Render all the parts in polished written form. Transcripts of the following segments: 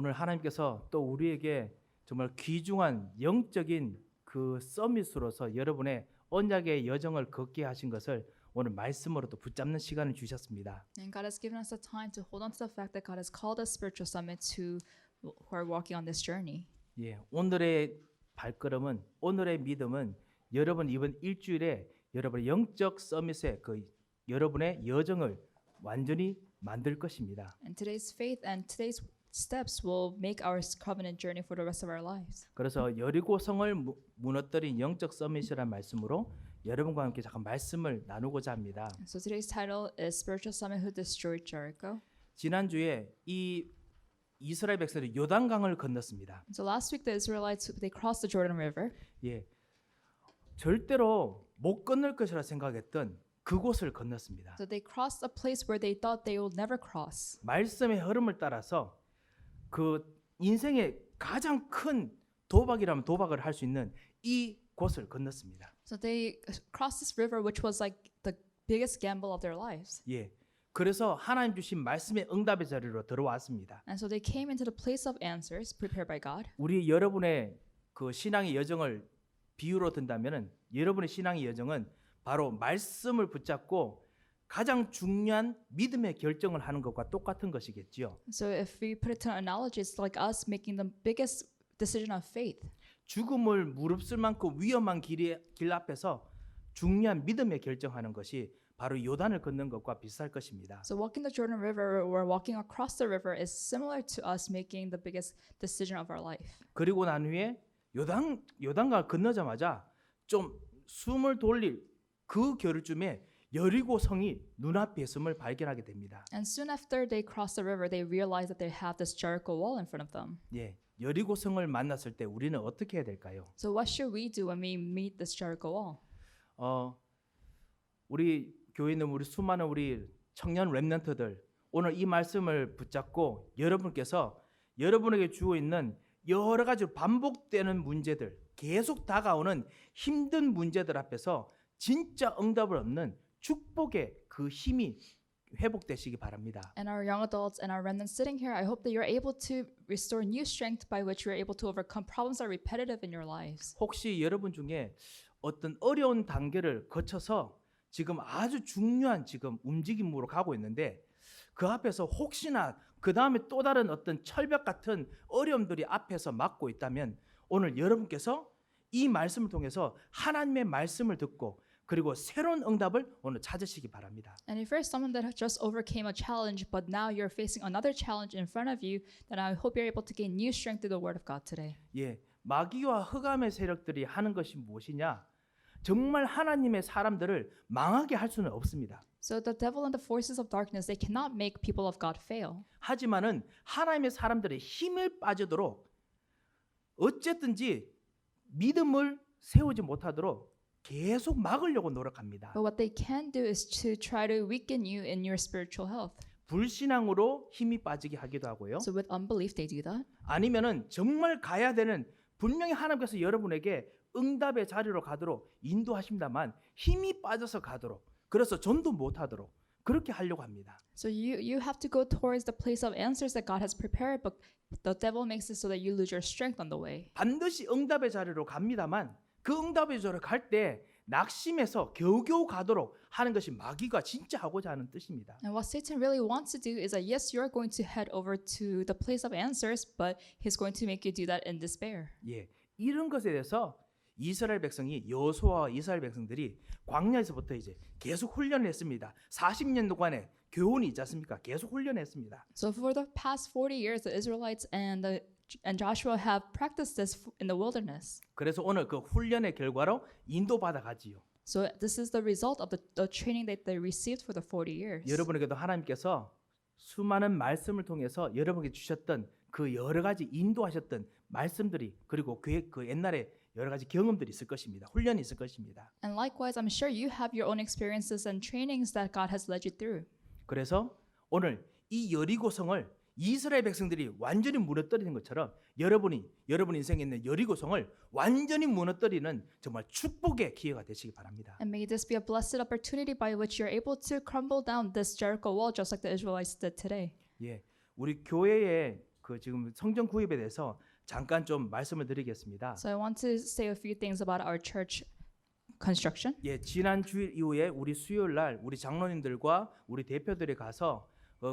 오늘 하나님께서 또 우리에게 정말 귀중한 영적인 그 서밋으로서 여러분의 언약의 여정을 걷게 하신 것을 오늘 말씀으로 또 붙잡는 시간을 주셨습니다. And God has given us the time to hold on to the fact that God has called us spiritual summit to who are walking on this journey. 예, 오늘의 발걸음은 오늘의 믿음은 여러분 이번 일주일에 여러분의 영적 서밋의 그 여러분의 여정을 완전히 만들 것입니다. And today's faith and today's steps will make our covenant journey for the rest of our lives. 그래서 여리고성을 무너뜨린 영적 서밋이라는 말씀으로 여러분과 함께 잠깐 말씀을 나누고자 합니다. So today's title is Spiritual Summit Who Destroyed Jericho. 지난주에 이 이스라엘 백성들이 요단강을 건넜습니다. So last week the Israelites they crossed the Jordan River. 예, 절대로 못 건널 것이라 생각했던 그곳을 건넜습니다. So they crossed a place where they thought they would never cross. 말씀의 흐름을 따라서 그 인생의 가장 큰 도박이라면 도박을 할 수 있는 이 곳을 건넜습니다. So they crossed this river which was like the biggest gamble of their lives. 예, 그래서 하나님 주신 말씀의 응답의 자리로 들어왔습니다. And so they came into the place of answers prepared by God. 우리 여러분의 그 신앙의 여정을 비유로 든다면은 여러분의 신앙의 여정은 바로 말씀을 붙잡고 가장 중요한 믿음의 결정을 하는 것과 똑같은 것이겠지요. So if we put it to an analogy, it's like us making the biggest decision of faith. 죽음을 무릅쓸 만큼 위험한 길 앞에서 중요한 믿음의 결정하는 것이 바로 요단을 걷는 것과 비슷할 것입니다. So walking the Jordan River or walking across the river is similar to us making the biggest decision of our life. 그리고 난 후에 요단강을 건너자마자 좀 숨을 돌릴 그 겨를쯤에 여리고 성이 눈앞에 있음을 발견하게 됩니다. And soon after they cross the river, they realize that they have this Jericho wall in front of them. 예, 여리고 성을 만났을 때 우리는 어떻게 해야 될까요? So what should we do when we meet this Jericho wall? 우리 교회에 있는 우리 수많은 우리 청년 렘넌트들 오늘 이 말씀을 붙잡고 여러분께서 여러분에게 주어 있는 여러 가지 반복되는 문제들, 계속 다가오는 힘든 문제들 앞에서 진짜 응답을 얻는 축복의 그 힘이 회복되시기 바랍니다. And our young adults and our remnants sitting here, I hope that you're able to restore new strength by which you're able to overcome problems that are repetitive in your lives. 혹시 여러분 중에 어떤 어려운 단계를 거쳐서 지금 아주 중요한 지금 움직임으로 가고 있는데 그 앞에서 혹시나 그 다음에 또 다른 어떤 철벽 같은 어려움들이 앞에서 막고 있다면 오늘 여러분께서 이 말씀을 통해서 하나님의 말씀을 듣고 그리고 새로운 응답을 오늘 찾으시기 바랍니다. And if you're someone that just overcame a challenge, but now you're facing another challenge in front of you, then I hope you're able to gain new strength through the Word of God today. 예, 마귀와 흑암의 세력들이 하는 것이 무엇이냐? 정말 하나님의 사람들을 망하게 할 수는 없습니다. So the devil and the forces of darkness, they cannot make people of God fail. 하지만은 하나님의 사람들의 힘을 빠지도록 어쨌든지 믿음을 세우지 못하도록 계속 막으려고 노력합니다. But what they can do is to try to weaken you in your spiritual health. 불신앙으로 힘이 빠지게 하기도 하고요. So with unbelief, they do that. 아니면은 정말 가야 되는 분명히 하나님께서 여러분에게 응답의 자리로 가도록 인도하십니다만 힘이 빠져서 가도록 그래서 전도 못하도록 그렇게 하려고 합니다. So you have to go towards the place of answers that God has prepared, but the devil makes it so that you lose your strength on the way. 반드시 응답의 자리로 갑니다만 그 응답의 자리로 갈 때 낙심해서 겨우겨우 가도록 하는 것이 마귀가 진짜 하고자 하는 뜻입니다. And what Satan really wants to do is that yes, you're going to head over to the place of answers, but he's going to make you do that in despair. 예, 이런 것에 대해서 이스라엘 백성이 여호수아와 이스라엘 백성들이 광야에서부터 이제 계속 훈련을 했습니다. 40년 동안의 교훈이 있지 않습니까? 계속 훈련했습니다. So for the past 40 years, the Israelites and Joshua have practiced this in the wilderness. 그래서 오늘 그 훈련의 결과로 인도받아 가지요. So this is the result of the training that they received for the 40 years. 여러분에게도 하나님께서 수많은 말씀을 통해서 여러분에게 주셨던 그 여러 가지 인도하셨던 말씀들이 그리고 그 옛날에 여러 가지 경험들이 있을 것입니다. 훈련이 있을 것입니다. And likewise, I'm sure you have your own experiences and trainings that God has led you through. 그래서 오늘 이 여리고성을 이스라엘 백성들이 완전히 무너뜨리는 것처럼 여러분 인생에 있는 여리고성을 완전히 무너뜨리는 정말 축복의 기회가 되시기 바랍니다. And may this be a blessed opportunity by which you're able to crumble down this Jericho wall just like the Israelites did today. 예, 우리 교회에 그 지금 성전 구입에 대해서 잠깐 좀 말씀을 드리겠습니다. So I want to say a few things about our church construction. 예, 지난 주일 이후에 우리 수요일 날 우리 장로님들과 우리 대표들이 가서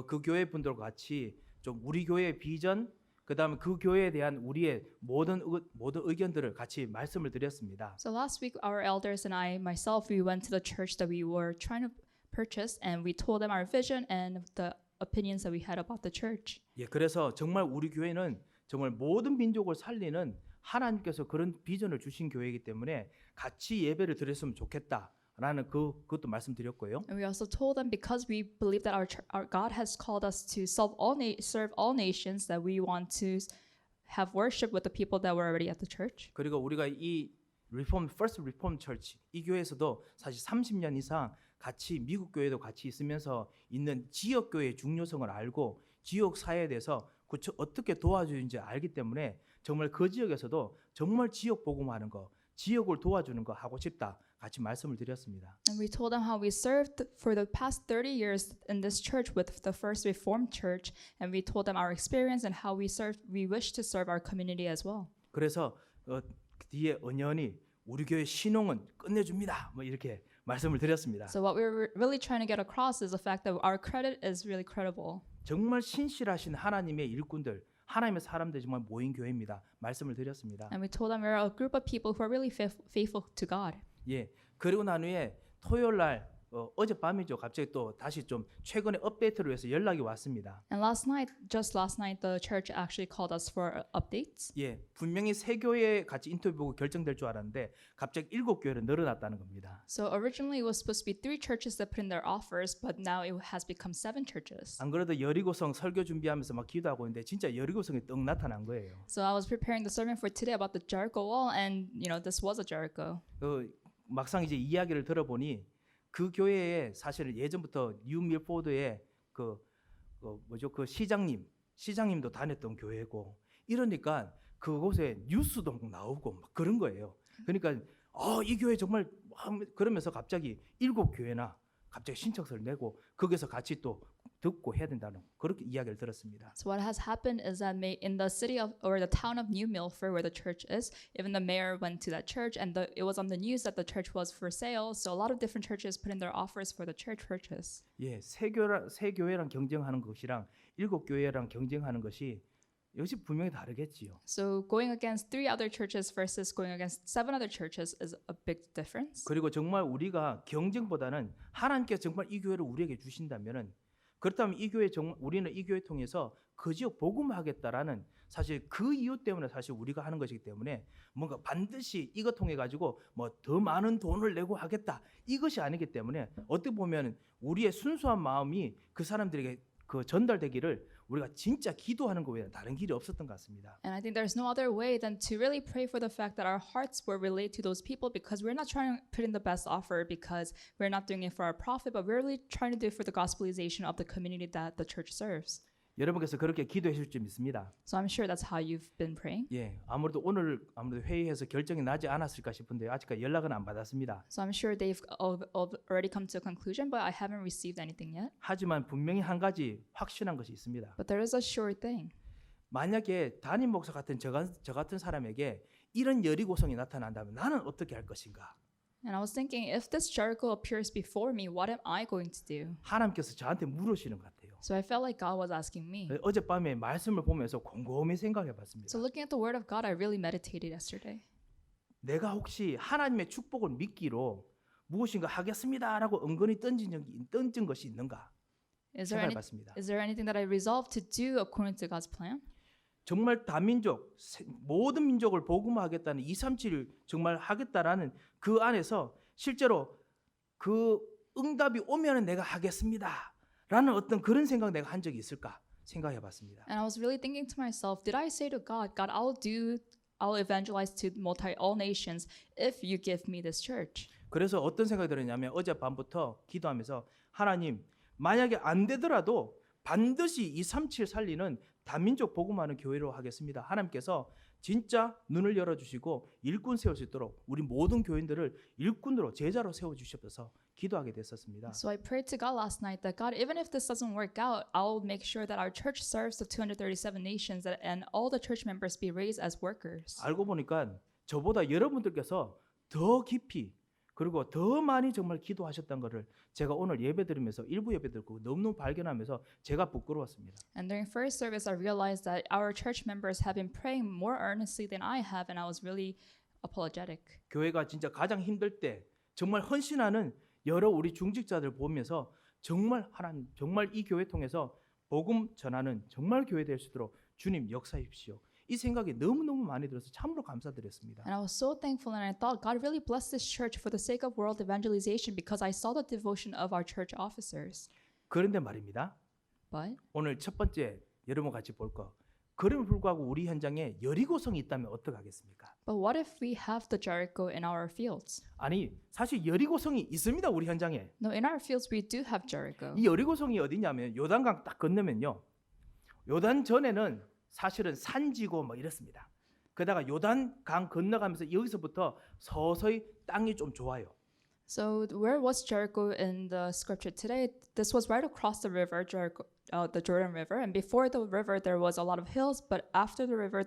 그 교회 분들과 같이 좀 우리 교회의 비전, 그다음에 그 교회에 대한 우리의 모든 의견들을 같이 말씀을 드렸습니다. So last week, our elders and I, myself, we went to the church that we were trying to purchase, and we told them our vision and the opinions that we had about the church. 예, 그래서 정말 우리 교회는 정말 모든 민족을 살리는 하나님께서 그런 비전을 주신 교회이기 때문에 같이 예배를 드렸으면 좋겠다라는 그것도 말씀드렸고요. And we also told them because we believe that our God has called us to serve all nations, that we want to have worship with the people that were already at the church. 그리고 우리가 이 First Reformed Church 이 교회에서도 사실 30년 이상 같이 미국 교회도 같이 있으면서 있는 지역 교회의 중요성을 알고 지역 사회에 대해서 어떻게 도와주는지 알기 때문에 정말 그 지역에서도 정말 지역 복음하는 거, 지역을 도와주는 거 하고 싶다. 같이 말씀을 드렸습니다. And we told them how we served for the past 30 years in this church with the First Reformed Church, and we told them our experience and how we wish to serve our community as well. 그래서 뒤에 언연히 우리 교회 신용은 끝내줍니다. 뭐 이렇게 말씀을 드렸습니다. So what we're really trying to get across is the fact that our credit is really credible. 정말 신실하신 하나님의 일꾼들, 하나님의 사람들이 정말 모인 교회입니다. 말씀을 드렸습니다. And we told them we're a group of people who are really faithful to God. 예. 그리고 난 후에 토요일 날 어젯밤이죠. 갑자기 또 다시 좀 최근에 업데이트를 위해서 연락이 왔습니다. And just last night, the church actually called us for updates. 예, 분명히 세 교회 같이 인터뷰하고 결정될 줄 알았는데 갑자기 7교회로 늘어났다는 겁니다. So originally it was supposed to be 3 churches that put in their offers, but now it has become 7 churches. 안 그래도 여리고성 설교 준비하면서 막 기도하고 있는데 진짜 여리고성이 떡 나타난 거예요. So I was preparing the sermon for today about the Jericho wall, and this was a Jericho. 막상 이제 이야기를 들어보니 그 교회에 사실은 예전부터 뉴 밀포드의 그 시장님도 다녔던 교회고 이러니까 그곳에 뉴스도 나오고 막 그런 거예요. 그러니까 이 교회 정말 그러면서 갑자기 7교회나 갑자기 신청서를 내고 거기서 같이 또 듣고 해야 된다는 그렇게 이야기를 들었습니다. So what has happened is that in the city or the town of New Milford, where the church is, even the mayor went to that church, and it was on the news that the church was for sale. So a lot of different churches put in their offers for the church purchase. 예, 세 교회랑 경쟁하는 것이랑 7교회랑 경쟁하는 것이 역시 분명히 다르겠지요. So going against 3 other churches versus going against 7 other churches is a big difference. 그리고 정말 우리가 경쟁보다는 하나님께서 정말 이 교회를 우리에게 주신다면은 그렇다면 우리는 이 교회 통해서 그 지역 복음하겠다라는 사실 그 이유 때문에 사실 우리가 하는 것이기 때문에 뭔가 반드시 이것 통해 가지고 뭐 더 많은 돈을 내고 하겠다 이것이 아니기 때문에 어떻게 보면 우리의 순수한 마음이 그 사람들에게 그 전달되기를 우리가 진짜 기도하는 것 외에 다른 길이 없었던 것 같습니다. And I think there's no other way than to really pray for the fact that our hearts were relayed to those people, because we're not trying to put in the best offer because we're not doing it for our profit, but we're really trying to do it for the gospelization of the community that the church serves. 여러분께서 그렇게 기도해 주실 줄 믿습니다. So I'm sure that's how you've been praying. 예, 아무래도 회의해서 결정이 나지 않았을까 싶은데 아직까지 연락은 안 받았습니다. So I'm sure they've already come to a conclusion, but I haven't received anything yet. 하지만 분명히 한 가지 확신한 것이 있습니다. But there is a sure thing. 만약에 담임 목사 같은 저 같은 사람에게 이런 여리고성이 나타난다면 나는 어떻게 할 것인가? And I was thinking, if this Jericho appears before me, what am I going to do? 하나님께서 저한테 물으시는 것 같아요. So I felt like God was asking me. 어젯밤에 말씀을 보면서 곰곰이 생각해 봤습니다. So looking at the word of God, I really meditated yesterday. 내가 혹시 하나님의 축복을 믿기로 무엇인가 하겠습니다라고 은근히 던진 것이 있는가 생각해 봤습니다. Is there anything that I resolved to do according to God's plan? 정말 다민족 모든 민족을 복음화하겠다는 237을 정말 하겠다라는 그 안에서 실제로 그 응답이 오면은 내가 하겠습니다라는 어떤 그런 생각 내가 한 적이 있을까 생각해 봤습니다. And I was really thinking to myself, did I say to God, I'll evangelize to all nations if you give me this church? 그래서 어떤 생각이 들었냐면 어젯밤부터 기도하면서 하나님 만약에 안 되더라도 반드시 237 살리는 다민족 복음하는 교회로 하겠습니다. 하나님께서 진짜 눈을 열어주시고 일꾼 세울 수 있도록 우리 모든 교인들을 일꾼으로 제자로 세워주셔서 기도하게 됐었습니다. So I prayed to God last night that God, even if this doesn't work out, I'll make sure that our church serves the 237 nations and all the church members be raised as workers. 알고 보니까 저보다 여러분들께서 더 깊이 그리고 더 많이 정말 기도하셨던 것을 제가 오늘 예배 드리면서 일부 예배 듣고 너무너무 발견하면서 제가 부끄러웠습니다. And during first service, I realized that our church members have been praying more earnestly than I have, and I was really apologetic. 교회가 진짜 가장 힘들 때 정말 헌신하는 여러 우리 중직자들 보면서 정말 하나님 정말 이 교회 통해서 복음 전하는 정말 교회 될 수 있도록 주님 역사하십시오. 이 생각이 너무너무 많이 들어서 참으로 감사드렸습니다. And I was so thankful, and I thought God really blessed this church for the sake of world evangelization because I saw the devotion of our church officers. 그런데 말입니다. But 오늘 첫 번째 여러분 같이 볼 거. 그럼에도 불구하고 우리 현장에 여리고성이 있다면 어떡하겠습니까? what if we have the Jericho in our fields? 아니 사실 여리고성이 있습니다. 우리 현장에. No, in our fields we do have Jericho. 이 여리고성이 어디냐면 요단강 딱 건너면요. 요단 전에는 사실은 산지고 뭐 이렇습니다. 그러다가 요단강 건너가면서 여기서부터 서서히 땅이 좀 좋아요. So where was Jericho in the scripture today? This was right across the river, Jericho, the Jordan River. And before the river, there was a lot of hills. But after the river,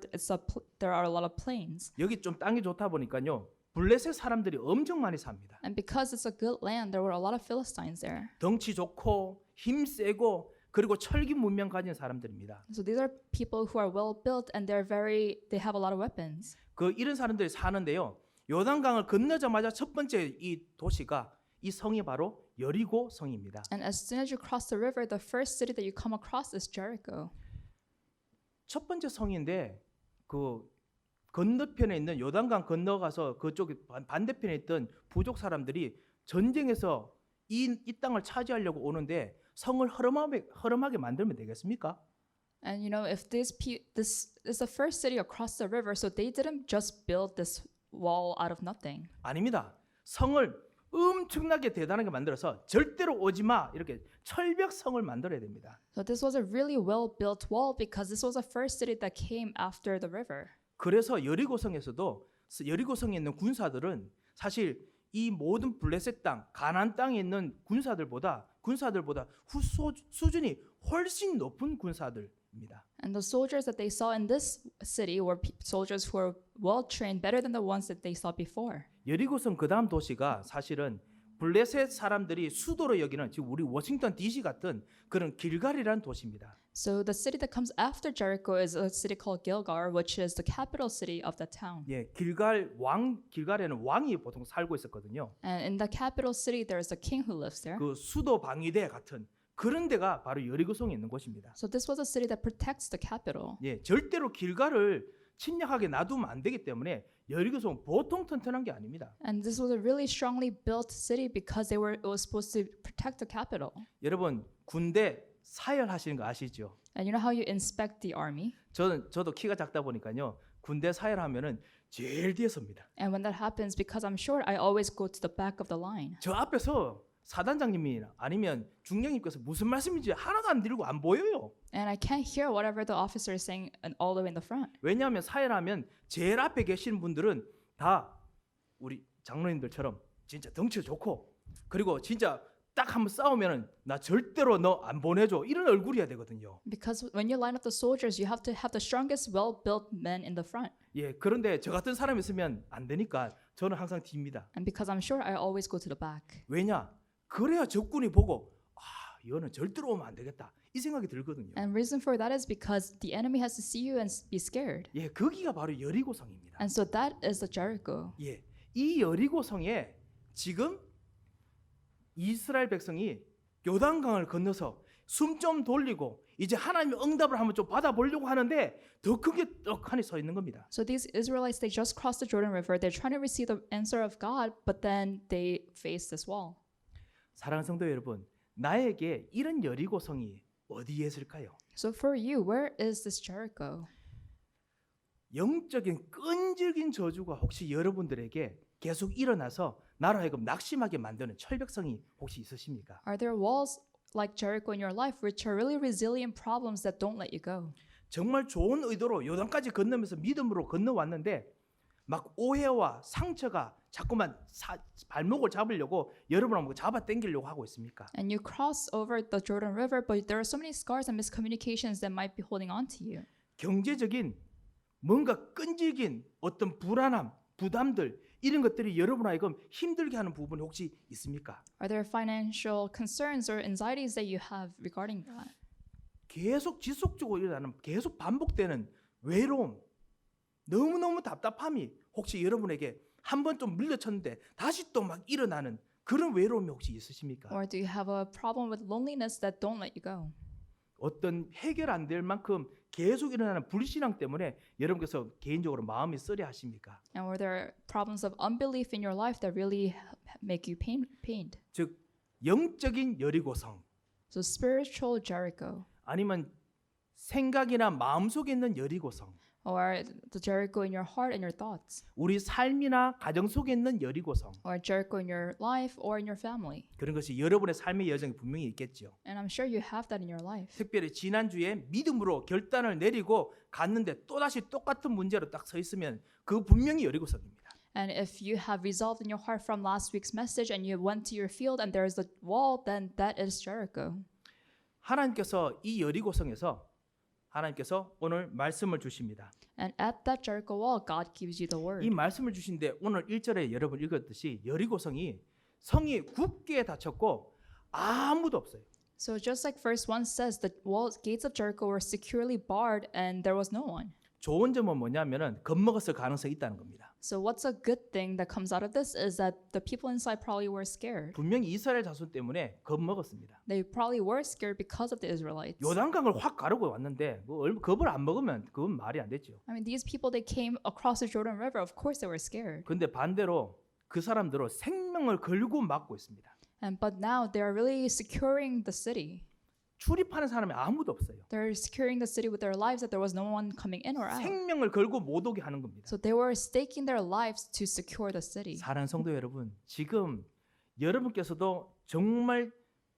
there are a lot of plains. 여기 좀 땅이 좋다 보니까요. 블레셋 사람들이 엄청 많이 삽니다. And because it's a good land, there were a lot of Philistines there. 덩치 좋고 힘 세고 그리고 철기 문명 가진 사람들입니다. So these are people who are well built and they have a lot of weapons. 그 이런 사람들이 사는데요. 요단강을 건너자마자 첫 번째 이 도시가 이 성이 바로 여리고 성입니다. And as soon as you cross the river, the first city that you come across is Jericho. 첫 번째 성인데 그 건너편에 있는 요단강 건너가서 그쪽 반대편에 있던 부족 사람들이 전쟁에서 이 땅을 차지하려고 오는데 성을 허름하게 만들면 되겠습니까? And you know, if this is the first city across the river, so they didn't just build this wall out of nothing. 아닙니다. 성을 엄청나게 대단하게 만들어서 절대로 오지 마 이렇게 철벽 성을 만들어야 됩니다. So this was a really well built wall because this was the first city that came after the river. 그래서 여리고성에서도 여리고성에 있는 군사들은 사실 이 모든 블레셋 땅, 가나안 땅에 있는 군사들보다 수준이 훨씬 높은 군사들입니다. And the soldiers that they saw in this city were soldiers who were well trained, better than the ones that they saw before. 여리고성 그다음 도시가 사실은 블레셋 사람들이 수도로 여기는 지금 우리 워싱턴 DC 같은 그런 길갈이라는 도시입니다. So the city that comes after Jericho is a city called Gilgal, which is the capital city of the town. 예, 길갈에는 왕이 보통 살고 있었거든요. And in the capital city, there is a king who lives there. 그 수도 방위대 같은 그런 데가 바로 여리고성에 있는 곳입니다. So this was a city that protects the capital. 예, 절대로 길갈을 침략하게 놔두면 안 되기 때문에 여리고성 보통 튼튼한 게 아닙니다. And this was a really strongly built city because it was supposed to protect the capital. 여러분 군대 사열하시는 거 아시죠? And you know how you inspect the army? 저도 키가 작다 보니까요. 군대 사열하면은 제일 뒤에 섭니다. And when that happens, because I'm short, I always go to the back of the line. 저 앞에서 사단장님이나 아니면 중령님께서 무슨 말씀인지 하나도 안 들리고 안 보여요. And I can't hear whatever the officer is saying all the way in the front. 왜냐하면 사열하면 제일 앞에 계신 분들은 다 우리 장로님들처럼 진짜 덩치 좋고 그리고 진짜 딱 한번 싸우면은 나 절대로 너 안 보내줘 이런 얼굴이어야 되거든요. Because when you line up the soldiers, you have to have the strongest, well-built men in the front. 예, 그런데 저 같은 사람이 있으면 안 되니까 저는 항상 뒤입니다. And because I'm short, I always go to the back. 왜냐? 그래야 적군이 보고 이거는 절대로 오면 안 되겠다 이 생각이 들거든요. And reason for that is because the enemy has to see you and be scared. 예, 거기가 바로 여리고성입니다. And so that is the Jericho. 예, 이 여리고성에 지금 이스라엘 백성이 요단강을 건너서 숨 좀 돌리고 이제 하나님의 응답을 한번 좀 받아보려고 하는데 더 크게 떡하니 서 있는 겁니다. So these Israelites, they just crossed the Jordan River. They're trying to receive the answer of God, but then they face this wall. 사랑하는 성도 여러분, 나에게 이런 여리고성이 어디에 있을까요? So for you, where is this Jericho? 영적인 끈질긴 저주가 혹시 여러분들에게 계속 일어나서 나로 하여금 낙심하게 만드는 철벽성이 혹시 있으십니까? Are there walls like Jericho in your life which are really resilient problems that don't let you go? 정말 좋은 의도로 요단까지 건너면서 믿음으로 건너왔는데 막 오해와 상처가 자꾸만 발목을 잡으려고 여러분하고 잡아 당기려고 하고 있습니까? And you cross over the Jordan River, but there are so many scars and miscommunications that might be holding on to you. 경제적인 뭔가 끈질긴 어떤 불안함, 부담들 이런 것들이 여러분 하여금 힘들게 하는 부분이 혹시 있습니까? Are there financial concerns or anxieties that you have regarding that? 계속 지속적으로 일어나는 계속 반복되는 외로움, 너무너무 답답함이 혹시 여러분에게 한 번 좀 물려쳤는데 다시 또 막 일어나는 그런 외로움이 혹시 있으십니까? Or do you have a problem with loneliness that don't let you go? 어떤 해결 안 될 만큼 계속 일어나는 불신앙 때문에 여러분께서 개인적으로 마음이 쓰려 하십니까? And were there problems of unbelief in your life that really make you pained? 즉 영적인 여리고성 So spiritual Jericho, 아니면 생각이나 마음속에 있는 여리고성 or the Jericho in your heart and your thoughts, 우리 삶이나 가정 속에 있는 여리고성 or Jericho in your life or in your family. 그런 것이 여러분의 삶의 여정이 분명히 있겠죠. And I'm sure you have that in your life. 특별히 지난주에 믿음으로 결단을 내리고 갔는데 또다시 똑같은 문제로 딱 서 있으면 그 분명히 여리고성입니다. And if you have resolved in your heart from last week's message and you went to your field and there is a wall, then that is Jericho. 하나님께서 이 여리고성에서 하나님께서 오늘 말씀을 주십니다. And at that Jericho wall, God gives you the word. 이 말씀을 주신데 오늘 1절에 여러분 읽었듯이 여리고성이 성이 굳게 닫혔고 아무도 없어요. So just like verse 1 says, the walls, gates of Jericho were securely barred and there was no one. 좋은 점은 뭐냐면은 겁먹었을 가능성이 있다는 겁니다. So what's a good thing that comes out of this is that the people inside probably were scared. 분명히 이스라엘 자손 때문에 겁먹었습니다. They probably were scared because of the Israelites. 요단강을 확 가르고 왔는데 겁을 안 먹으면 그건 말이 안 되죠. I mean, these people, they came across the Jordan River. Of course they were scared. 근데 반대로 그 사람들은 생명을 걸고 막고 있습니다. But now they are really securing the city. 출입하는 사람이 아무도 없어요. They're securing the city with their lives that there was no one coming in or out. 생명을 걸고 못 오게 하는 겁니다. So they were staking their lives to secure the city. 사랑하는 성도 여러분, 지금 여러분께서도 정말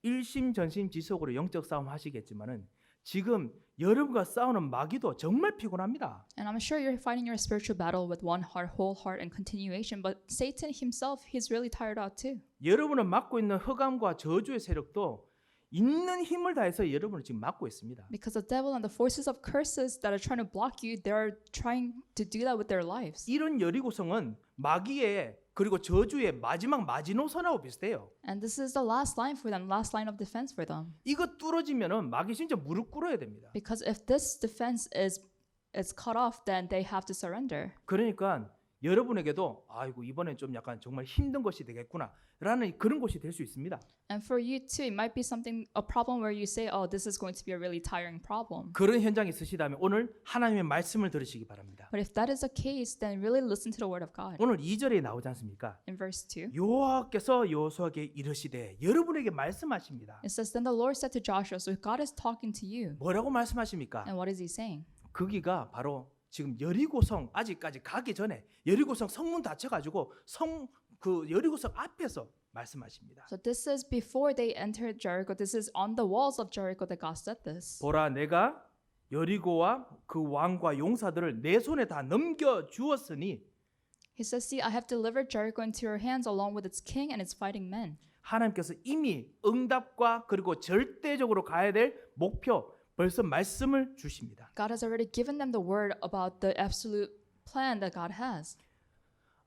일심전심지속으로 영적 싸움 하시겠지만은 지금 여러분과 싸우는 마귀도 정말 피곤합니다. And I'm sure you're fighting your spiritual battle with one heart, whole heart, and continuation. But Satan himself, he's really tired out too. 여러분은 맡고 있는 흑암과 저주의 세력도 있는 힘을 다해서 여러분을 지금 막고 있습니다. Because the devil and the forces of curses that are trying to block you, they're trying to do that with their lives. 이런 여리고성은 마귀의 그리고 저주의 마지막 마지노선하고 비슷해요. And this is the last line for them, last line of defense for them. 이거 뚫어지면은 마귀 진짜 무릎 꿇어야 됩니다. Because if this defense is cut off, then they have to surrender. 그러니까 여러분에게도 아이고 이번엔 좀 약간 정말 힘든 것이 되겠구나라는 그런 것이 될 수 있습니다. And for you too, it might be a problem where you say, oh, this is going to be a really tiring problem. 그런 현장이 있으시다면 오늘 하나님의 말씀을 들으시기 바랍니다. But if that is the case, then really listen to the word of God. 오늘 2절에 나오지 않습니까? In verse 2, 여호와께서 여호수아에게 이르시되 여러분에게 말씀하십니다. it says, then the Lord said to Joshua, so God is talking to you. 뭐라고 말씀하십니까? And what is he saying? 거기가 바로 지금 여리고성 아직까지 가기 전에 여리고성 성문 닫혀가지고 그 여리고성 앞에서 말씀하십니다. So this is before they entered Jericho. This is on the walls of Jericho that God said this. 보라 내가 여리고와 그 왕과 용사들을 내 손에 다 넘겨 주었으니 He says, see, I have delivered Jericho into your hands along with its king and its fighting men. 하나님께서 이미 응답과 그리고 절대적으로 가야 될 목표 벌써 말씀을 주십니다. God has already given them the word about the absolute plan that God has.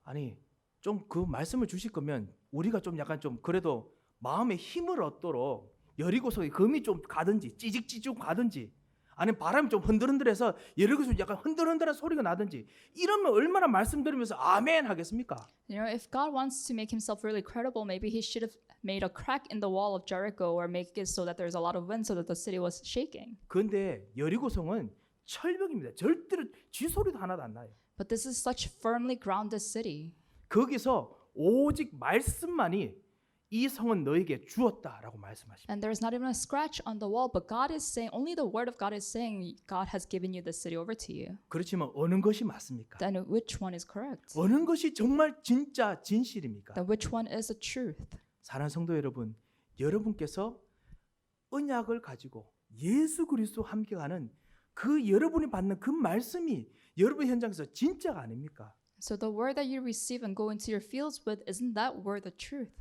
아니 좀 그 말씀을 주실 거면 우리가 좀 약간 좀 그래도 마음에 힘을 얻도록 여리고성에 금이 좀 가든지 찌직찌직 가든지 아니면 바람이 좀 흔들흔들해서 여리고성 약간 흔들흔들한 소리가 나든지 이러면 얼마나 말씀 들으면서 아멘 하겠습니까? You know, if God wants to make himself really credible, maybe he should have made a crack in the wall of Jericho or make it so that there's a lot of wind so that the city was shaking. 그런데 여리고성은 철벽입니다. 절대로 쥐소리도 하나도 안 나요. But this is such firmly grounded city. 거기서 오직 말씀만이 이 성은 너에게 주었다라고 말씀하십니다. And there's not even a scratch on the wall, but God is saying, only the word of God is saying, God has given you the city over to you. 그렇지만 어느 것이 맞습니까? Then which one is correct? 어느 것이 정말 진짜 진실입니까? Then which one is the truth? 사랑하는 성도 여러분, 여러분께서 언약을 가지고 예수 그리스도 함께 가는 그 여러분이 받는 그 말씀이 여러분 현장에서 진짜가 아닙니까? So the word that you receive and go into your fields with, isn't that word the truth?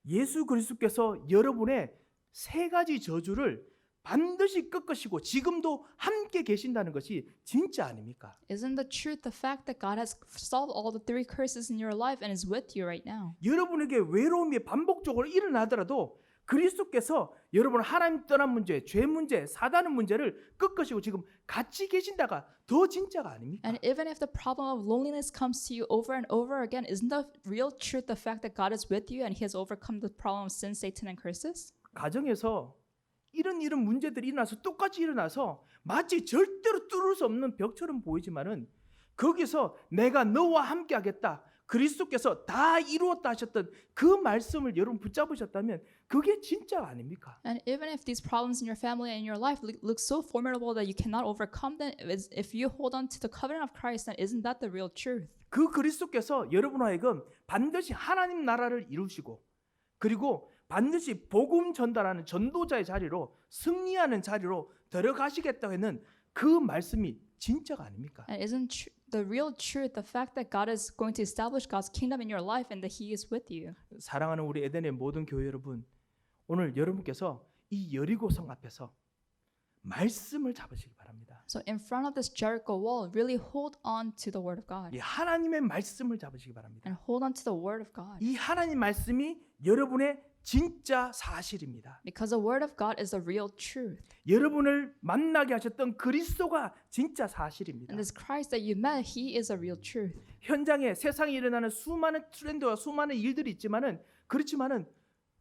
예수 그리스도께서 여러분의 세 가지 저주를 반드시 꺾으시고 지금도 함께 계신다는 것이 진짜 아닙니까? Isn't the truth the fact that God has solved all the three curses in your life and is with you right now? 여러분에게 외로움이 반복적으로 일어나더라도 그리스도께서 여러분 하나님 떠난 문제, 죄 문제, 사단의 문제를 꺾으시고 지금 같이 계신다가 더 진짜가 아닙니까? And even if the problem of loneliness comes to you over and over again, isn't the real truth the fact that God is with you and He has overcome the problem of sin, Satan, and curses? 가정에서 이런 문제들이 일어나서 똑같이 일어나서 마치 절대로 뚫을 수 없는 벽처럼 보이지만은 거기서 내가 너와 함께 하겠다. 그리스도께서 다 이루었다 하셨던 그 말씀을 여러분 붙잡으셨다면 그게 진짜 아닙니까? And even if these problems in your family and in your life look so formidable that you cannot overcome them, if you hold on to the covenant of Christ, then isn't that the real truth? 그 그리스도께서 여러분 하여금 반드시 하나님 나라를 이루시고 그리고 반드시 복음 전달하는 전도자의 자리로 승리하는 자리로 들어가시겠다고 했는 그 말씀이 진짜가 아닙니까? And isn't the real truth the fact that God is going to establish God's kingdom in your life and that He is with you? 사랑하는 우리 에덴의 모든 교회 여러분, 오늘 여러분께서 이 여리고성 앞에서 말씀을 잡으시기 바랍니다. So in front of this Jericho wall, really hold on to the word of God 이 하나님의 말씀을 잡으시기 바랍니다. and hold on to the word of God. 이 하나님 말씀이 여러분의 진짜 사실입니다. Because the word of God is the real truth. 여러분을 만나게 하셨던 그리스도가 진짜 사실입니다. And this Christ that you met, He is a real truth. 현장에 세상에 일어나는 수많은 트렌드와 수많은 일들이 있지만은 그렇지만은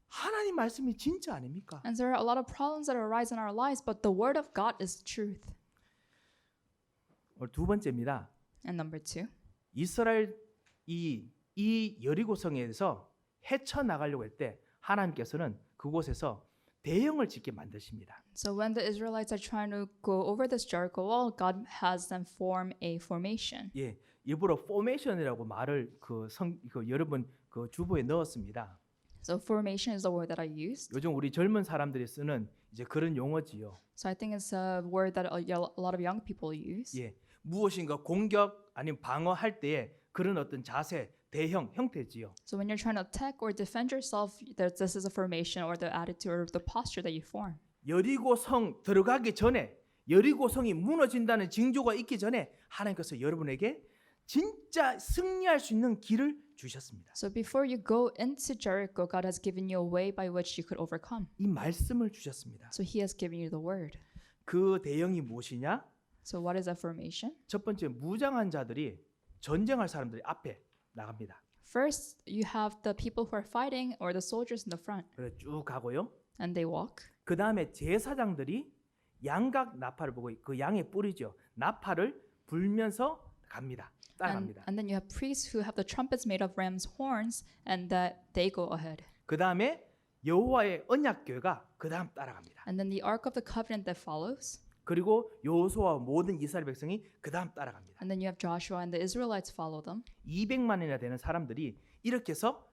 하나님 말씀이 진짜 아닙니까? And there are a lot of problems that arise in our lives, but the word of God is truth. 오늘 두 번째입니다. And number two, 이스라엘 이 여리고성에서 헤쳐 나가려고 할 때 하나님께서는 그곳에서 대형을 짓게 만드십니다. so when the Israelites are trying to go over this Jericho wall, God has them form a formation. 예, 일부러 포메이션이라고 말을 그 여러분 그 주보에 넣었습니다. So formation is the word that I used. 요즘 우리 젊은 사람들이 쓰는 이제 그런 용어지요. So I think it's a word that a lot of young people use. 예, 무엇인가 공격 아니면 방어할 때에 그런 어떤 자세, 대형 형태지요. So when you're trying to attack or defend yourself, this is a formation or the attitude or the posture that you form. 여리고성 들어가기 전에 여리고성이 무너진다는 징조가 있기 전에 하나님께서 여러분에게 진짜 승리할 수 있는 길을 주셨습니다. So before you go into Jericho, God has given you a way by which you could overcome. 이 말씀을 주셨습니다. So He has given you the word. 그 대형이 무엇이냐? So what is that formation? 첫 번째 무장한 자들이 전쟁할 사람들이 앞에 나갑니다. First, you have the people who are fighting or the soldiers in the front, 그래 쭉 가고요. and they walk. 그 다음에 제사장들이 양각 나팔을 보고 그 양의 뿔이죠. 나팔을 불면서 갑니다. 따라갑니다. And then you have priests who have the trumpets made of ram's horns, and that they go ahead. 그 다음에 여호와의 언약궤가 그 다음 따라갑니다. And then the ark of the covenant that follows. 그리고 여호수아와 모든 이스라엘 백성이 그 다음 따라갑니다. And then you have Joshua and the Israelites follow them. 200만이나 되는 사람들이 이렇게 해서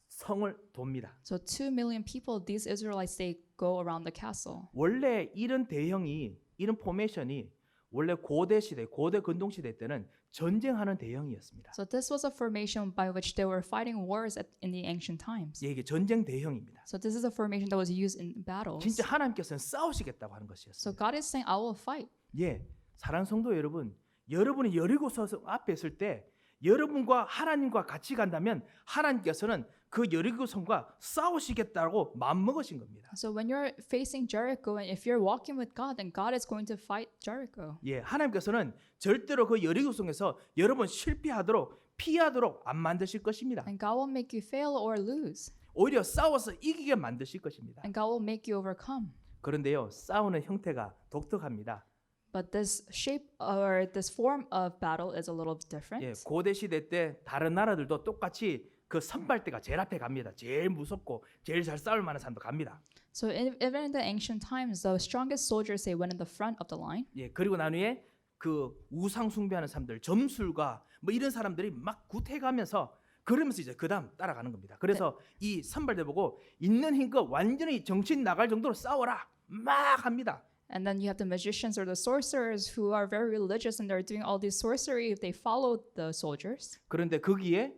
성을 돕니다. So 2 million people, these Israelites, they go around the castle. 원래 이런 대형이 이런 포메이션이 원래 고대 시대, 고대 근동 시대 때는 전쟁하는 대형이었습니다. So this was a formation by which they were fighting wars in the ancient times. 예, 이게 전쟁 대형입니다. So this is a formation that was used in battles. 진짜 하나님께서는 싸우시겠다고 하는 것이었어요. So God is saying, I will fight. 예, 사랑하는 성도 여러분, 여러분이 여리고성 앞에 있을 때 여러분과 하나님과 같이 간다면 하나님께서는 그 여리고성과 싸우시겠다고 마음먹으신 겁니다. So when you're facing Jericho and if you're walking with God, then God is going to fight Jericho. 예, 하나님께서는 절대로 그 여리고성에서 여러분 실패하도록 피하도록 안 만드실 것입니다. And God will make you fail or lose. 오히려 싸워서 이기게 만드실 것입니다. And God will make you overcome. 그런데요, 싸우는 형태가 독특합니다. But this shape or this form of battle is a little different. 예, 고대 시대 때 다른 나라들도 똑같이 그 선발대가 제일 앞에 갑니다. 제일 무섭고 제일 잘 싸울 만한 사람도 갑니다. So even in the ancient times, the strongest soldiers, they went in the front of the line. 예, 그리고 나중에 그 우상 숭배하는 사람들, 점술가 뭐 이런 사람들이 막 구태가면서 그러면서 이제 그다음 따라가는 겁니다. 그래서 이 선발대 보고 있는 힘껏 완전히 정신 나갈 정도로 싸워라 막 합니다. And then you have the magicians or the sorcerers who are very religious and they're doing all this sorcery if they follow the soldiers. 그런데 거기에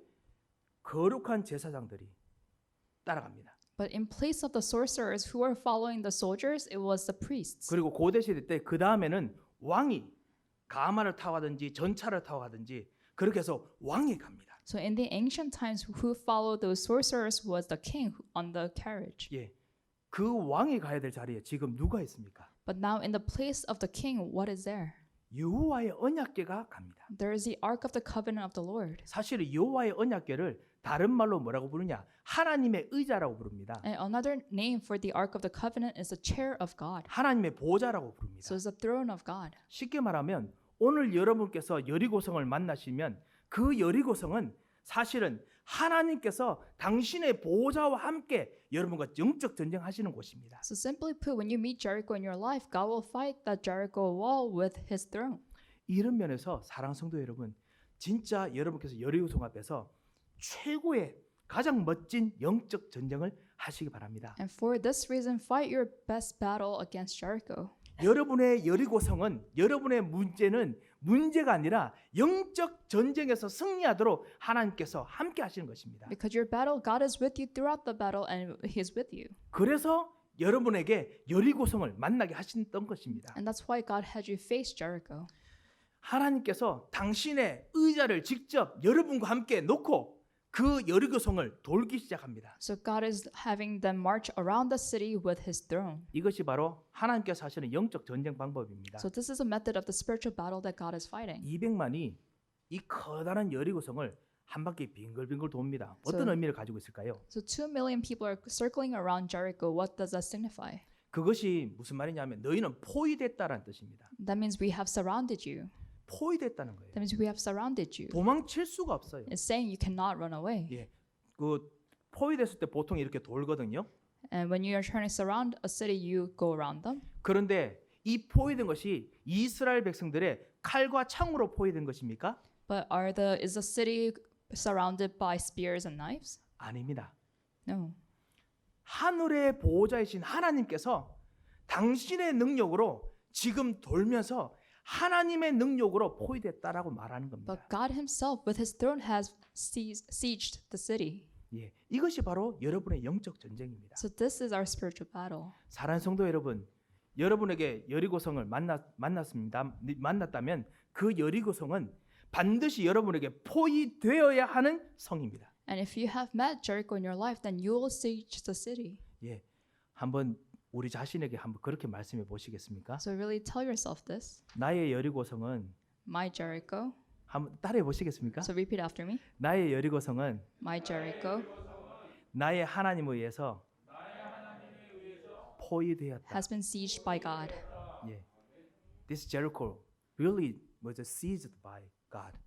거룩한 제사장들이 따라갑니다. But in place of the sorcerers who were following the soldiers, it was the priests. 그리고 고대 시대 때 그 다음에는 왕이 가마를 타고 가든지 전차를 타고 가든지 그렇게 해서 왕이 갑니다. So in the ancient times, who followed those sorcerers was the king on the carriage. 예, 그 왕이 가야 될 자리에 지금 누가 있습니까? But now in the place of the king, what is there? 여호와의 언약궤가 갑니다. There is the ark of the covenant of the Lord. 사실 여호와의 언약궤를 다른 말로 뭐라고 부르냐? 하나님의 의자라고 부릅니다. And another name for the ark of the covenant is the chair of God. 하나님의 보좌라고 부릅니다. So it's the throne of God. 쉽게 말하면 오늘 여러분께서 여리고성을 만나시면 그 여리고성은 사실은 하나님께서 당신의 보호자와 함께 여러분과 영적 전쟁하시는 곳입니다. So simply put, when you meet Jericho in your life, God will fight that Jericho wall with his throne. 이런 면에서 사랑하는 성도 여러분, 진짜 여러분께서 여리고성 앞에서 최고의 가장 멋진 영적 전쟁을 하시기 바랍니다. And for this reason, fight your best battle against Jericho. 여러분의 여리고성은 여러분의 문제는 문제가 아니라 영적 전쟁에서 승리하도록 하나님께서 함께 하시는 것입니다. Because your battle, God is with you throughout the battle and he is with you. 그래서 여러분에게 여리고성을 만나게 하셨던 것입니다. And that's why God had you face Jericho. 하나님께서 당신의 의자를 직접 여러분과 함께 놓고 그 여리고성을 돌기 시작합니다. So God is having them march around the city with his throne. 이것이 바로 하나님께서 하시는 영적 전쟁 방법입니다. So this is a method of the spiritual battle that God is fighting. 200만이 이 커다란 여리고성을 한 바퀴 빙글빙글 돕니다. 어떤 So- 의미를 가지고 있을까요? So 2 million people are circling around Jericho. What does that signify? 그것이 무슨 말이냐면 너희는 포위됐다라는 뜻입니다. That means we have surrounded you. 포위됐다는 거예요. That means we have surrounded you. 도망칠 수가 없어요. It's saying you cannot run away. 예, 그 포위됐을 때 보통 이렇게 돌거든요. And when you are trying to surround a city, you go around them. 그런데 이 포위된 것이 이스라엘 백성들의 칼과 창으로 포위된 것입니까? But is the city surrounded by spears and knives? 아닙니다. No. 하늘의 보호자이신 하나님께서 당신의 능력으로 지금 돌면서 하나님의 능력으로 포위됐다라고 말하는 겁니다. But God himself with his throne has sieged the city. 예, 이것이 바로 여러분의 영적 전쟁입니다. So this is our spiritual battle. 사랑하는 성도 여러분, 여러분에게 여리고성을 만났다면 그 여리고성은 반드시 여러분에게 포위되어야 하는 성입니다. And if you have met Jericho in your life, then you will siege the city. 예, 한번 우리 자신에게 한번 그렇게 말씀해 보시겠습니까? So really tell yourself this. 나의 여리고성은 My Jericho. 한번 따라해 보시겠습니까? So repeat after me. 나의 여리고성은 My Jericho 나의 하나님에 의해서 포위되었다. has been sieged by God. 예, this Jericho really was seized by God.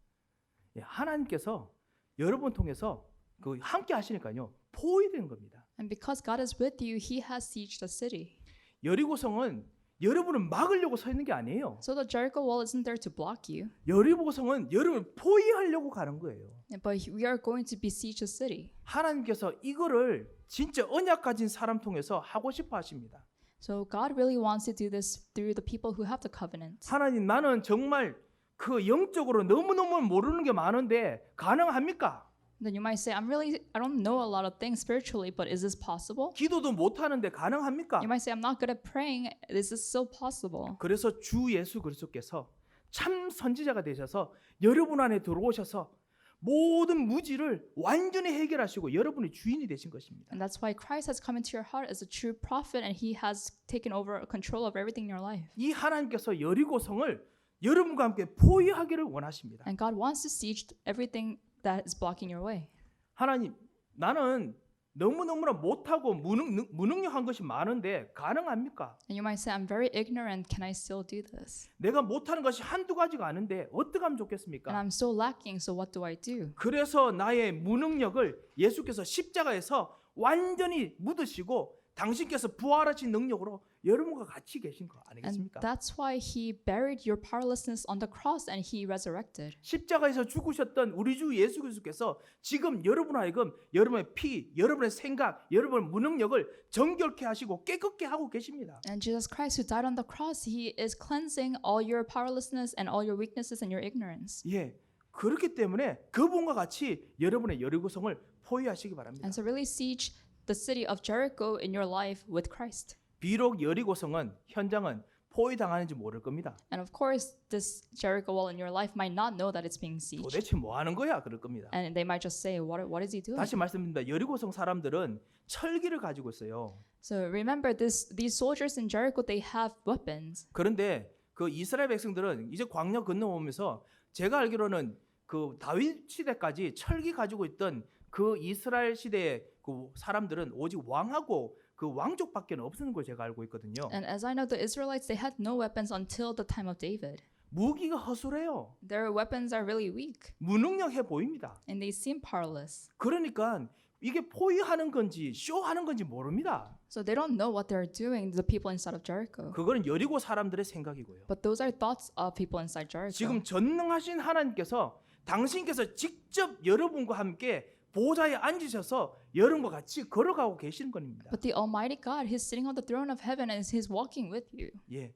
예, 하나님께서 여러분 통해서 그 함께 하시니까요 포위된 겁니다. And because God is with you, he has sieged the city. 여리고성은 여러분을 막으려고 서 있는 게 아니에요. So the Jericho wall isn't there to block you, 여리고성은 여러분을 포위하려고 가는 거예요. but we are going to besiege the city. 하나님께서 이거를 진짜 언약 가진 사람 통해서 하고 싶어 하십니다. So God really wants to do this through the people who have the covenant. 하나님, 나는 정말 그 영적으로 너무너무 모르는 게 많은데 가능합니까? Then you might say, I don't know a lot of things spiritually, but is this possible? 기도도 못 하는데 가능합니까? You might say, I'm not good at praying. Is this still possible? 그래서 주 예수 그리스도께서 참 선지자가 되셔서 여러분 안에 들어오셔서 모든 무지를 완전히 해결하시고 여러분의 주인이 되신 것입니다. And that's why Christ has come into your heart as a true prophet, and he has taken over control of everything in your life. 이 하나님께서 여리고성을 여러분과 함께 포위하기를 원하십니다. And God wants to siege everything that is blocking your way. 하나님, 나는 너무너무나 못하고 무능력한 것이 많은데 가능합니까? And you might say, I'm very ignorant. Can I still do this? 내가 못하는 것이 한두 가지가 아닌데 어떻게 하면 And 좋겠습니까? I'm so lacking, so what do I do? 그래서 나의 무능력을 예수께서 십자가에서 완전히 묻으시고 당신께서 부활하신 능력으로 여러분과 같이 계신 거 And 아니겠습니까? that's why he buried your powerlessness on the cross and he resurrected. 십자가에서 죽으셨던 우리 주 예수 그리스도께서 지금 여러분 하여금 여러분의 피, 여러분의 생각, 여러분의 무능력을 정결케 하시고 깨끗게 하고 계십니다. And Jesus Christ, who died on the cross, he is cleansing all your powerlessness and all your weaknesses and your ignorance. 예, 그렇기 때문에 그분과 같이 여러분의 여리고성을 포위하시기 바랍니다. And so really siege the city of Jericho in your life with Christ. 비록 여리고성은 현장은 포위당하는지 모를 겁니다. And of course, this Jericho wall in your life might not know that it's being sieged. 도대체 뭐 하는 거야? 그럴 겁니다. And they might just say, what is he doing? 다시 말씀드립니다. 여리고성 사람들은 철기를 가지고 있어요. So remember, these soldiers in Jericho, they have weapons. 그런데 그 이스라엘 백성들은 이제 광야 건너오면서 제가 알기로는 그 다윗 시대까지 철기 가지고 있던 그 이스라엘 시대의 그 사람들은 오직 왕하고 그 왕족밖에 없는 걸 제가 알고 있거든요. And as I know, the Israelites, they had no weapons until the time of David. 무기가 허술해요. Their weapons are really weak 무능력해 보입니다. and they seem powerless. 그러니까 이게 포위하는 건지 쇼하는 건지 모릅니다. So they don't know what they're doing, the people inside of Jericho. 그거는 여리고 사람들의 생각이고요. But those are thoughts of people inside Jericho. 지금 전능하신 하나님께서 당신께서 직접 여러분과 함께 보좌에 앉으셔서 여러분과 같이 걸어가고 계시는 겁니다. But the Almighty God, He's sitting on the throne of heaven and He's walking with you. 예,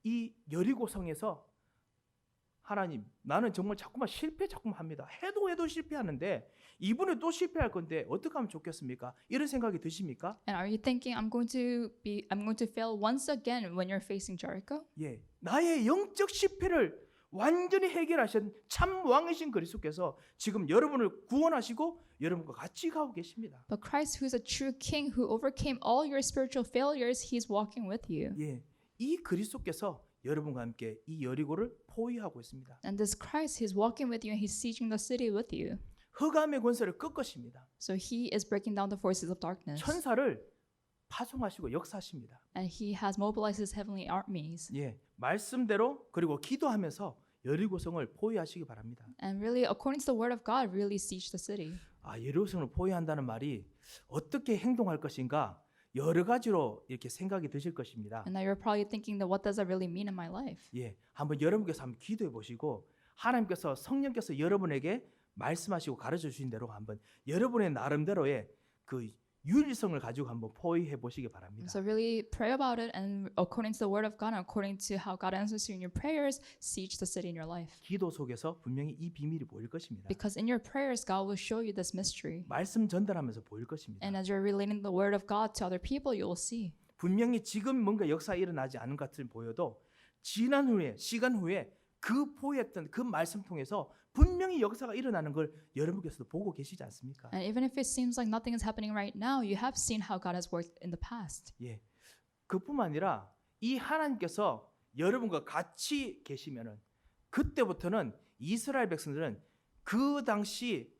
이 여리고성에서 하나님, 나는 정말 자꾸만 자꾸만 합니다. 해도 실패하는데 이번에 또 실패할 건데 어떻게 하면 좋겠습니까? 이런 생각이 드십니까? And are you thinking I'm going to fail once again when you're facing Jericho? 예, 나의 영적 실패를 완전히 해결하신 참 왕이신 그리스도께서 지금 여러분을 구원하시고 여러분과 같이 가고 계십니다. But Christ, who is a true King, who overcame all your spiritual failures, He's walking with you. 예, 이 그리스도께서 여러분과 함께 이 여리고를 포위하고 있습니다. And this Christ, He's walking with you and He's sieging the city with you. 흑암의 권세를 꺾 것입니다. So He is breaking down the forces of darkness. 천사를 파송하시고 역사하십니다. And He has mobilized His heavenly armies. 예, 말씀대로 그리고 기도하면서 여리고성을 포위하시기 바랍니다. And really, according to the word of God, really siege the city. 아, 여리고성을 포위한다는 말이 어떻게 행동할 것인가 여러 가지로 이렇게 생각이 드실 것입니다. And now you're probably thinking that what does that really mean in my life? 예, 한번 여러분께서 한번 기도해 보시고 하나님께서 성령께서 여러분에게 말씀하시고 가르쳐 주신 대로 한번 여러분의 나름대로의 그 유일성을 가지고 한번 포위해 보시기 바랍니다. So really pray about it, and according to the word of God and according to how God answers you in your prayers, siege the city in your life. 기도 속에서 분명히 이 비밀이 보일 것입니다. Because in your prayers, God will show you this mystery. 말씀 전달하면서 보일 것입니다. And as you're relating the word of God to other people, you will see. 분명히 지금 뭔가 역사 일어나지 않은 것 같은 보여도 지난 후에 시간 후에 그 포위했던 그 말씀 통해서 분명히 역사가 일어나는 걸 여러분께서도 보고 계시지 않습니까? And even if it seems like nothing is happening right now, you have seen how God has worked in the past. 예, 그뿐만 아니라 이 하나님께서 여러분과 같이 계시면은 그때부터는 이스라엘 백성들은 그 당시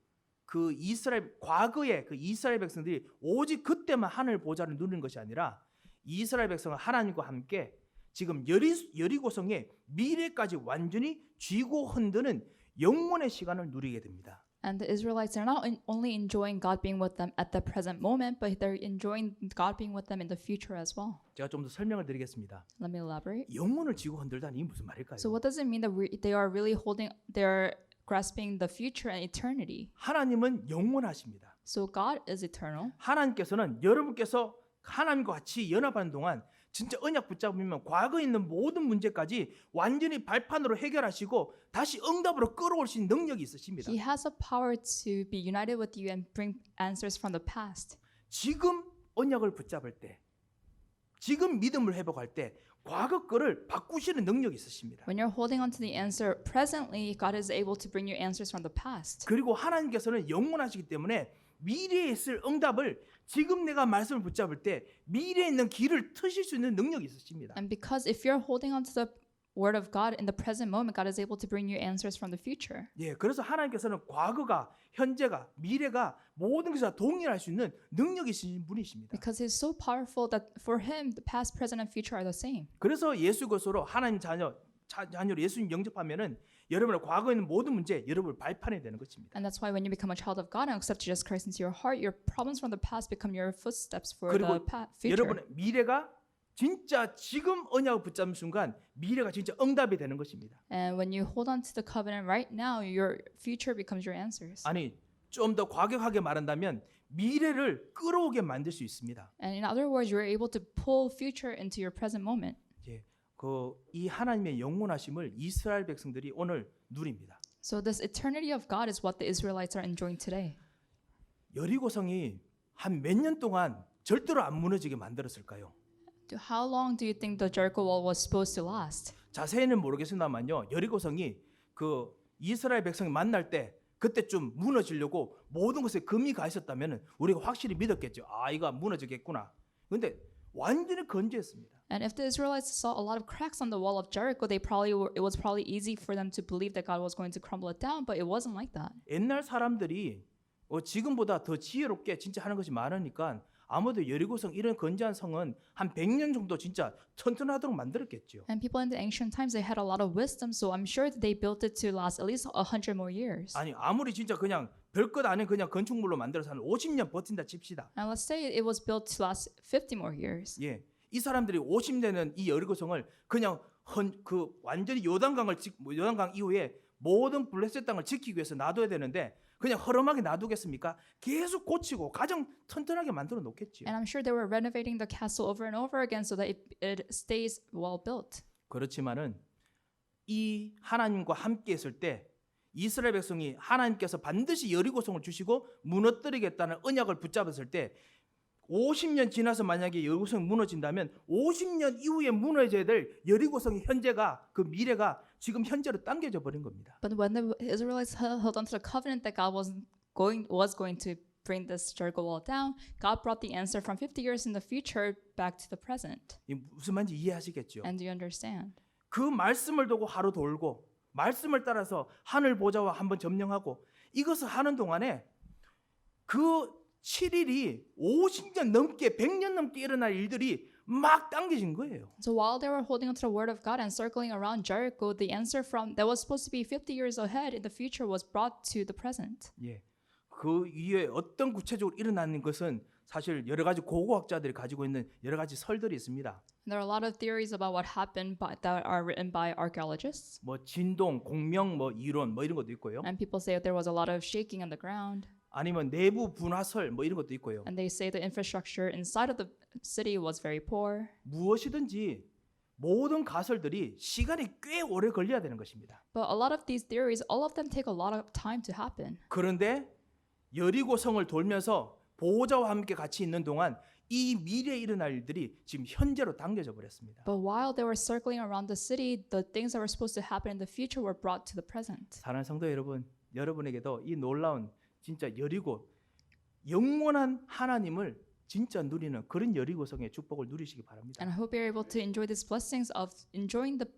그 이스라엘 과거의 그 이스라엘 백성들이 오직 그때만 하늘 보좌를 누리는 것이 아니라 이스라엘 백성은 하나님과 함께 지금 여리고성의 미래까지 완전히 쥐고 흔드는 영원의 시간을 누리게 됩니다. And the Israelites are not only enjoying God being with them at the present moment, but they're enjoying God being with them in the future as well. 제가 좀 더 설명을 드리겠습니다. Let me elaborate. 영혼을 쥐고 흔들다니 무슨 말일까요? So what does it mean that they are really they're grasping the future and eternity? 하나님은 영원하십니다. So God is eternal. 하나님께서는 여러분께서 하나님과 같이 연합하는 동안 진짜 언약 붙잡으면 과거에 있는 모든 문제까지 완전히 발판으로 해결하시고 다시 응답으로 끌어올 수 있는 능력이 있으십니다. He has a power to be united with you and bring answers from the past. 지금 언약을 붙잡을 때, 지금 믿음을 회복할 때 과거 거를 바꾸시는 능력이 있으십니다. When you're holding on to the answer presently, God is able to bring you answers from the past. 그리고 하나님께서는 영원하시기 때문에 미래에 있을 응답을 지금 내가 말씀을 붙잡을 때 미래에 있는 길을 트실 수 있는 능력이 있으십니다. And because if you're holding on to the word of God in the present moment, God is able to bring you answers from the future. 예, 그래서 하나님께서는 과거가, 현재가, 미래가 모든 것을 다 동일할 수 있는 능력이 있으신 분이십니다. Because He's so powerful that for Him, the past, present, and future are the same. 그래서 예수 그리스도로 하나님 자녀로 예수님 영접하면은 여러분의 과거에 있는 모든 문제 여러분을 발판해야 되는 것입니다. And that's why when you become a child of God and accept Jesus Christ into your heart, your problems from the past become your footsteps for 그리고 the future. 여러분의 미래가 진짜 지금 언약을 붙잡는 순간 미래가 진짜 응답이 되는 것입니다. And when you hold on to the covenant right now, your future becomes your answers. 아니 좀 더 과격하게 말한다면 미래를 끌어오게 만들 수 있습니다. And in other words, you're able to pull future into your present moment. 예, 이 하나님의 영원하심을 이스라엘 백성들이 오늘 누립니다. So this eternity of God is what the Israelites are enjoying today. 여리고성이 한 몇 년 동안 절대로 안 무너지게 만들었을까요? How long do you think the Jericho wall was supposed to last? 자세히는 모르겠습니다만요. 여리고성이 이스라엘 백성이 만날 때 그때쯤 무너지려고 모든 것에 금이 가 있었다면 우리가 확실히 믿었겠죠. 아, 이거 무너지겠구나. 근데 완전히 건재했습니다. And if the Israelites saw a lot of cracks on the wall of Jericho, it was probably easy for them to believe that God was going to crumble it down, but it wasn't like that. 옛날 사람들이 지금보다 더 지혜롭게 진짜 하는 것이 많으니까 아무래도 여리고성 이런 건재한 성은 한 100년 정도 진짜 튼튼하도록 만들었겠죠. And people in the ancient times, they had a lot of wisdom, so I'm sure that they built it to last at least 100 more years. 아니 아무리 진짜 그냥 별것 아닌 그냥 건축물로 만들어서 한 50년 버틴다 칩시다. And let's say it was built to last 50 more years. 예, 이 사람들이 50년은 이 여리고성을 그냥 완전히 요단강 이후에 모든 블레셋 땅을 지키기 위해서 놔둬야 되는데 그냥 허름하게 놔두겠습니까? 계속 고치고 가장 튼튼하게 만들어 놓겠지요. And I'm sure they were renovating the castle over and over again so that it stays well built. 그렇지만은 이 하나님과 함께 있을 때 이스라엘 백성이 하나님께서 반드시 여리고성을 주시고 무너뜨리겠다는 언약을 붙잡았을 때 50년 지나서 만약에 여리고성이 무너진다면 50년 이후에 무너져야 될 여리고성의 그 미래가 지금 현재로 당겨져 버린 겁니다. But when the Israelites held on to the covenant that God was going to bring this Jericho wall down, God brought the answer from 50 years in the future back to the present. 이 무슨 말인지 이해하시겠죠? And do you understand? 그 말씀을 두고 하루 돌고 말씀을 따라서 하늘 보좌와 한번 점령하고 이것을 하는 동안에 그 7일이 50년 넘게 100년 넘게 일어날 일들이 막 당겨진 거예요. So while they were holding onto the word of God and circling around Jericho, the answer from that was supposed to be 50 years ahead in the future was brought to the present. 예. 그 이후에 어떤 구체적으로 일어나는 것은 사실 여러 가지 고고학자들이 가지고 있는 여러 가지 설들이 있습니다. There are a lot of theories about what happened that are written by archaeologists. 뭐 진동, 공명, 이론 이런 것도 있고요. And people say that there was a lot of shaking on the ground. 아니면 내부 분화설 이런 것도 있고요. And they say the infrastructure inside of the city was very poor. 무엇이든지 모든 가설들이 시간이 꽤 오래 걸려야 되는 것입니다. But a lot of these theories, all of them take a lot of time to happen. 그런데 여리고성을 돌면서 보호자와 함께 같이 있는 동안 이 미래에 일어날 일들이 지금 현재로 당겨져 버렸습니다. But while they were circling around the city, the things that were supposed to happen in the future were brought to the present. 사랑하는 성도 여러분, 여러분에게도 이 놀라운 진짜 영원한 하나님을 진짜 누리는 그런 여리고성의 축복을 누리시기 바랍니다. And I hope you're able to enjoy these blessings of enjoying the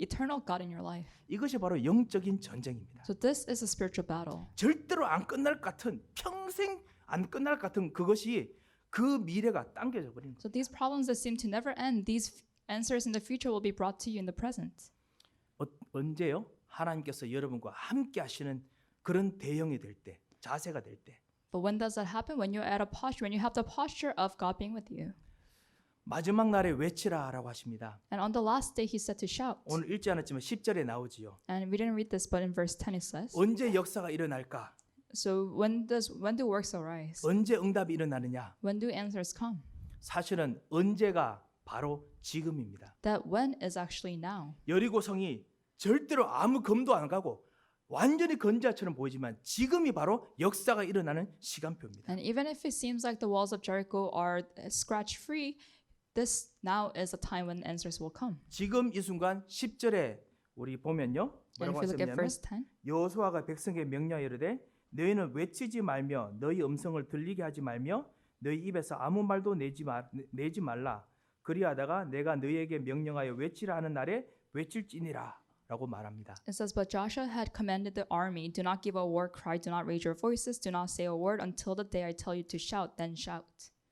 eternal God in your life. 이것이 바로 영적인 전쟁입니다. So this is a spiritual battle. 절대로 안 끝날 것 같은 평생 안 끝날 것 같은 그것이 그 미래가 당겨져 버린 거예요. So these problems that seem to never end, these answers in the future will be brought to you in the present. 언제요? 하나님께서 여러분과 함께 하시는 그런 대형이 될 때, 자세가 될 때. But when does that happen? When you're at a posture, when you have the posture of God being with you. 마지막 날에 외치라라고 하십니다. And on the last day, he said to shout. 오늘 읽지 않았지만 10절에 나오지요. And we didn't read this, but in verse 10 it says. 언제 역사가 일어날까? So when do works arise? 언제 응답이 일어나느냐? When do answers come? 사실은 언제가 바로 지금입니다. That when is actually now. 여리고성이 절대로 아무 검도 안 가고 완전히 건재처럼 보이지만 지금이 바로 역사가 일어나는 시간표입니다. And even if it seems like the walls of Jericho are scratch free, this now is a time when answers will come. 지금 이 순간 10절에 우리 보면요. And 뭐라고 if you look at 하셨냐면 verse 10, 여호수아가 백성에게 명령하여 이르되 너희는 외치지 말며 너희 음성을 들리게 하지 말며 너희 입에서 아무 말도 내지 말라. 그리하다가 내가 너희에게 명령하여 외치라 하는 날에 외칠지니라 라고 말합니다. it says, But Joshua had commanded the army, do not give a war cry, do not raise your voices, do not say a word until the day I tell you to shout, then shout.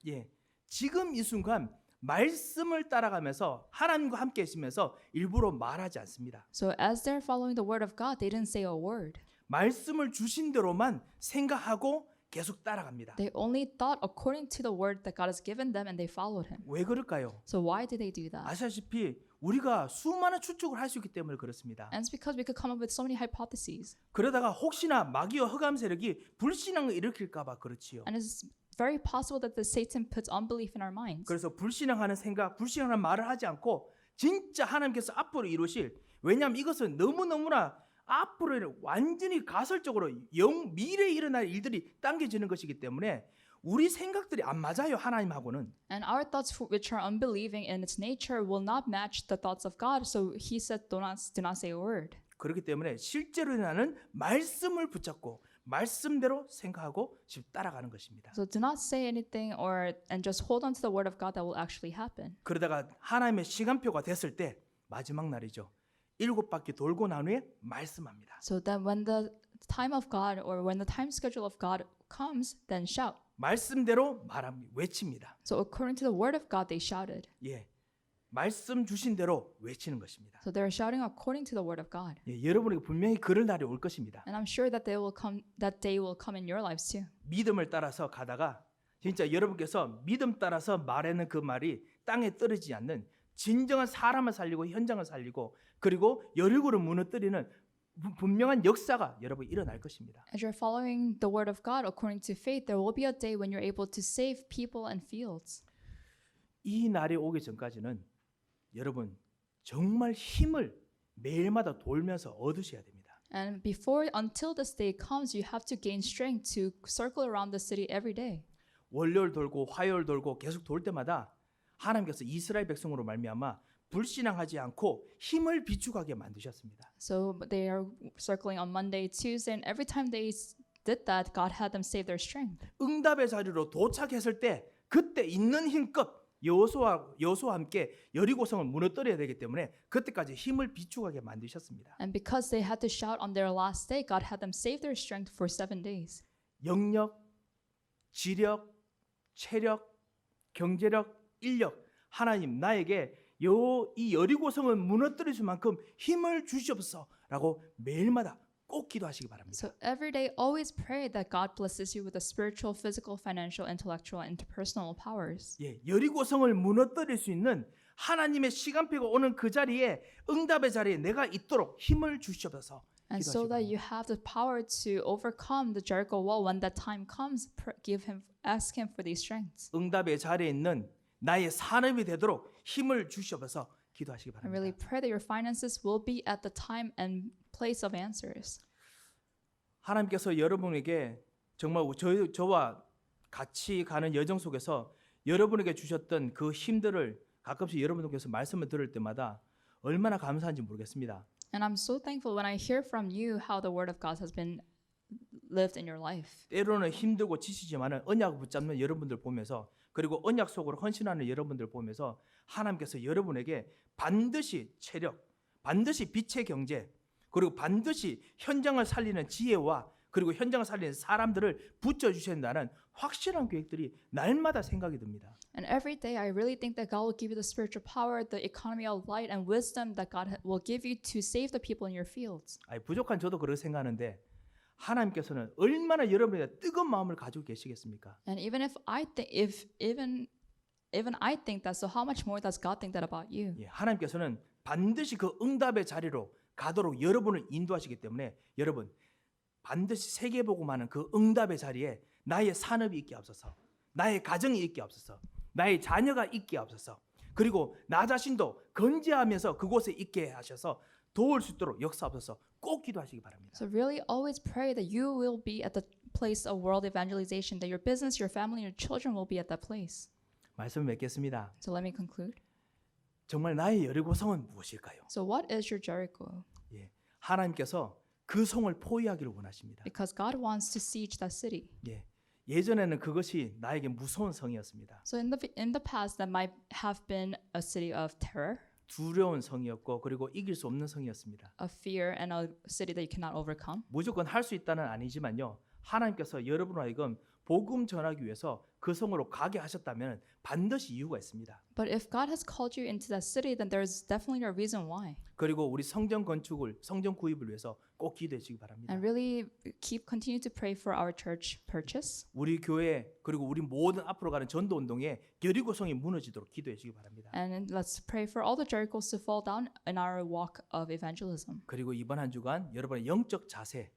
예, 지금 이 순간 말씀을 따라가면서 하나님과 함께 있으면서 일부러 말하지 않습니다. So as they're following the word of God, they didn't say a word. 말씀을 주신 대로만 생각하고 계속 따라갑니다. They only thought according to the word that God has given them and they followed him. 왜 그럴까요? So why did they do that? 아시다시피 우리가 수많은 추측을 할 수 있기 때문에 그렇습니다. And it's because we could come up with so many hypotheses. 그러다가 혹시나 마귀와 흑암 세력이 불신앙을 일으킬까 봐 그렇지요. And it's very possible that the Satan puts unbelief in our minds. 그래서 불신앙하는 생각, 불신앙하는 말을 하지 않고 진짜 하나님께서 앞으로 이루실, 왜냐하면 이것은 너무너무나 앞으로 완전히 가설적으로 미래에 일어날 일들이 당겨지는 것이기 때문에 우리 생각들이 안 맞아요, 하나님하고는. And our thoughts, which are unbelieving in its nature, will not match the thoughts of God. So he said, do not say a word. 그렇기 때문에 실제로 나는 말씀을 붙잡고 말씀대로 생각하고 따라가는 것입니다. So do not say anything and just hold on to the word of God that will actually happen. 그러다가 하나님의 시간표가 됐을 때 마지막 날이죠. 7바퀴 돌고 난 후에 말씀합니다. So then when the time of God or when the time schedule of God comes, then shout. 말씀대로 말합니다. 외칩니다. So according to the word of God, they shouted. 예, 말씀 주신 대로 외치는 것입니다. So they're shouting according to the word of God. 예, 여러분에게 분명히 그럴 날이 올 것입니다. And I'm sure that that day will come in your lives too. 믿음을 따라서 가다가 진짜 여러분께서 믿음 따라서 말하는 그 말이 땅에 떨어지지 않는 진정한 사람을 살리고 현장을 살리고 그리고 여리고를 무너뜨리는 분명한 역사가 여러분 일어날 것입니다. As you're following the word of God according to faith, there will be a day when you're able to save people and fields. 이 날이 오기 전까지는 여러분 정말 힘을 매일마다 돌면서 얻으셔야 됩니다. And until this day comes, you have to gain strength to circle around the city every day. 월요일 돌고 화요일 돌고 계속 돌 때마다 하나님께서 이스라엘 백성으로 말미암아 불신앙하지 않고 힘을 비축하게 만드셨습니다. So they are circling on Monday, Tuesday, and every time they did that, God had them save their strength. 응답의 자리로 도착했을 때 그때 있는 힘껏 여호수아와 함께 여리고성을 무너뜨려야 되기 때문에 그때까지 힘을 비축하게 만드셨습니다. And because they had to shout on their last day, God had them save their strength for 7 days. 영력, 지력, 체력, 경제력, 인력 하나님 나에게 이 여리고성을 무너뜨릴 수만큼 힘을 주시옵소서라고 매일마다 꼭 기도하시기 바랍니다. So every day, always pray that God blesses you with the spiritual, physical, financial, intellectual, and interpersonal powers. 예, 여리고성을 무너뜨릴 수 있는 하나님의 시간표가 오는 그 자리에 응답의 자리에 내가 있도록 힘을 주시옵소서. And so that you have the power to overcome the Jericho wall when that time comes, ask him for these strengths. 응답의 자리에 있는 나의 산업이 되도록 힘을 주시옵소서 기도하시기 I really 바랍니다. pray that your finances will be at the time and place of answers. 하나님께서 여러분에게 정말 저와 같이 가는 여정 속에서 여러분에게 주셨던 그 힘들을 가끔씩 여러분께서 말씀을 들을 때마다 얼마나 감사한지 모르겠습니다. And I'm so thankful when I hear from you how the word of God has been lived in your life. 때로는 힘들고 지치지만은 언약을 붙잡는 여러분들 보면서 그리고 언약 속으로 헌신하는 여러분들 보면서 하나님께서 여러분에게 반드시 체력, 반드시 빛의 경제, 그리고 반드시 현장을 살리는 지혜와 그리고 현장을 살리는 사람들을 붙여주신다는 확실한 계획들이 날마다 생각이 듭니다. And every day I really think that God will give you the spiritual power, the economy of light and wisdom that God will give you to save the people in your fields. 부족한 저도 그렇게 생각하는데 하나님께서는 얼마나 여러분에게 뜨거운 마음을 가지고 계시겠습니까? And even if I think that, so how much more does God think that about you? 예, 하나님께서는 반드시 그 응답의 자리로 가도록 여러분을 인도하시기 때문에 여러분 반드시 세계복음하는 그 응답의 자리에 나의 산업이 있게 없어서 나의 가정이 있게 없어서 나의 자녀가 있게 없어서 그리고 나 자신도 건재하면서 그곳에 있게 하셔서 도울 수 있도록 역사하셔서 꼭 기도하시기 바랍니다. So really always pray that you will be at the place of world evangelization, that your business, your family, your children will be at that place. 말씀을 맺겠습니다. So let me conclude. 정말 나의 여리고성은 무엇일까요? So what is your Jericho? 예, 하나님께서 그 성을 포위하기를 원하십니다. Because God wants to siege that city. 예, 예전에는 그것이 나에게 무서운 성이었습니다. So in the past that might have been a city of terror, 두려운 성이었고 그리고 이길 수 없는 성이었습니다. of fear, and a city that you cannot overcome. 무조건 할 수 있다는 아니지만요. 하나님께서 여러분을 하여금 복음 전하기 위해서 그 성으로 가게 하셨다면 반드시 이유가 있습니다. But if God has called you into that city, then there's definitely a reason why. 그리고 우리 성전 건축을 성전 구입을 위해서 꼭 기도해 주시기 바랍니다. And really continue to pray for our church purchase. 우리 교회 그리고 우리 모든 앞으로 가는 전도 운동에 여리고성이 무너지도록 기도해 주시기 바랍니다. And let's pray for all the Jerichos to fall down in our walk of evangelism. 그리고 이번 한 주간 여러분의 영적 자세,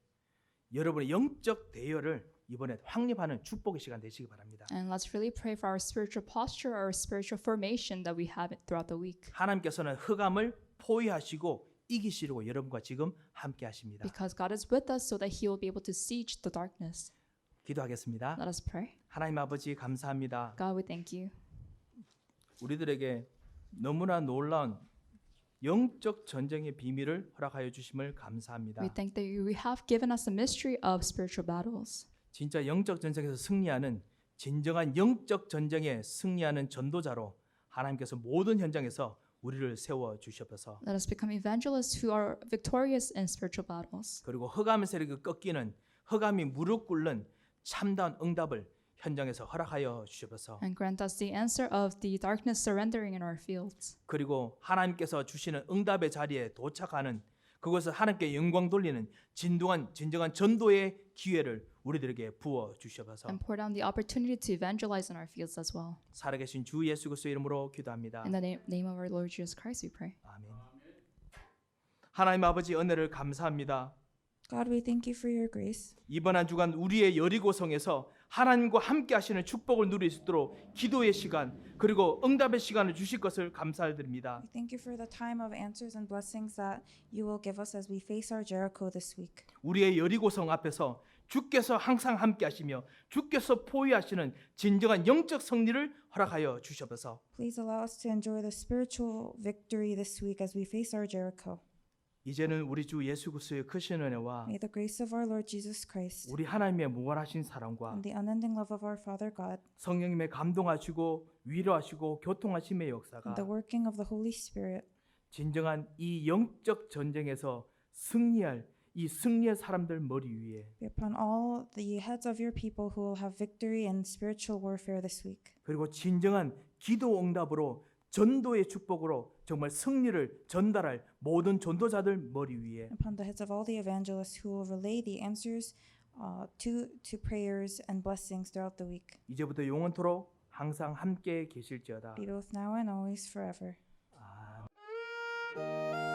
여러분의 영적 대열을 이번에 확립하는 축복의 시간 되시기 바랍니다. And let's really pray for our spiritual posture, our spiritual formation that we have throughout the week. 하나님께서는 흑암을 포위하시고 이기시려고 여러분과 지금 함께 하십니다. Because God is with us so that He will be able to siege the darkness. 기도하겠습니다. Let us pray. 하나님 아버지 감사합니다. God, we thank you. 우리들에게 너무나 놀라운 영적 전쟁의 비밀을 허락하여 주심을 감사합니다. We thank that you have given us the mystery of spiritual battles. 진짜 영적 전쟁에서 승리하는 진정한 영적 전쟁에 승리하는 전도자로 하나님께서 모든 현장에서 우리를 세워 주시옵소서. Let us become evangelists who are victorious in spiritual battles. 그리고 흑암의 세력이 꺾이는 흑암이 무릎 꿇는 참다운 응답을 현장에서 허락하여 주시옵소서. And grant us the answer of the darkness surrendering in our fields. 그리고 하나님께서 주시는 응답의 자리에 도착하는 그것을 하나님께 영광 돌리는 진정한 전도의 기회를 우리들에게 부어 주시옵소서. And pour down the opportunity to evangelize in our fields as well. 살아계신 주 예수 그리스도의 이름으로 기도합니다. In the name of our Lord Jesus Christ we pray. 아멘. 하나님 아버지 은혜를 감사합니다. God, we thank you for your grace. 이번 한 주간 우리의 여리고성에서 하나님과 함께 하시는 축복을 누릴 수 있도록 기도의 시간 그리고 응답의 시간을 주실 것을 감사드립니다. We thank you for the time of answers and blessings that you will give us as we face our Jericho this week. 우리의 여리고성 앞에서 주께서 항상 함께 하시며 주께서 포위하시는 진정한 영적 승리를 허락하여 주시옵소서. Please allow us to enjoy the spiritual victory this week as we face our Jericho. 이제는 우리 주 예수 그리스도의 크신 은혜와 May the grace of our Lord Jesus Christ 우리 하나님의 무한하신 사랑과 and the unending love of our Father God 성령님의 감동하시고 위로하시고 교통하심의 역사가 and the working of the Holy Spirit 진정한 이 영적 전쟁에서 승리할 이 승리의 사람들 머리 위에 be upon all the heads of your people who will have victory in spiritual warfare this week. 그리고 진정한 기도 응답으로 전도의 축복으로 정말 승리를 전달할 모든 전도자들 머리 위에 Upon the heads of all the evangelists who will relay the answers to prayers and blessings throughout the week. 이제부터 영원토록 항상 함께 계실지어다. Be both now and always forever. 아멘.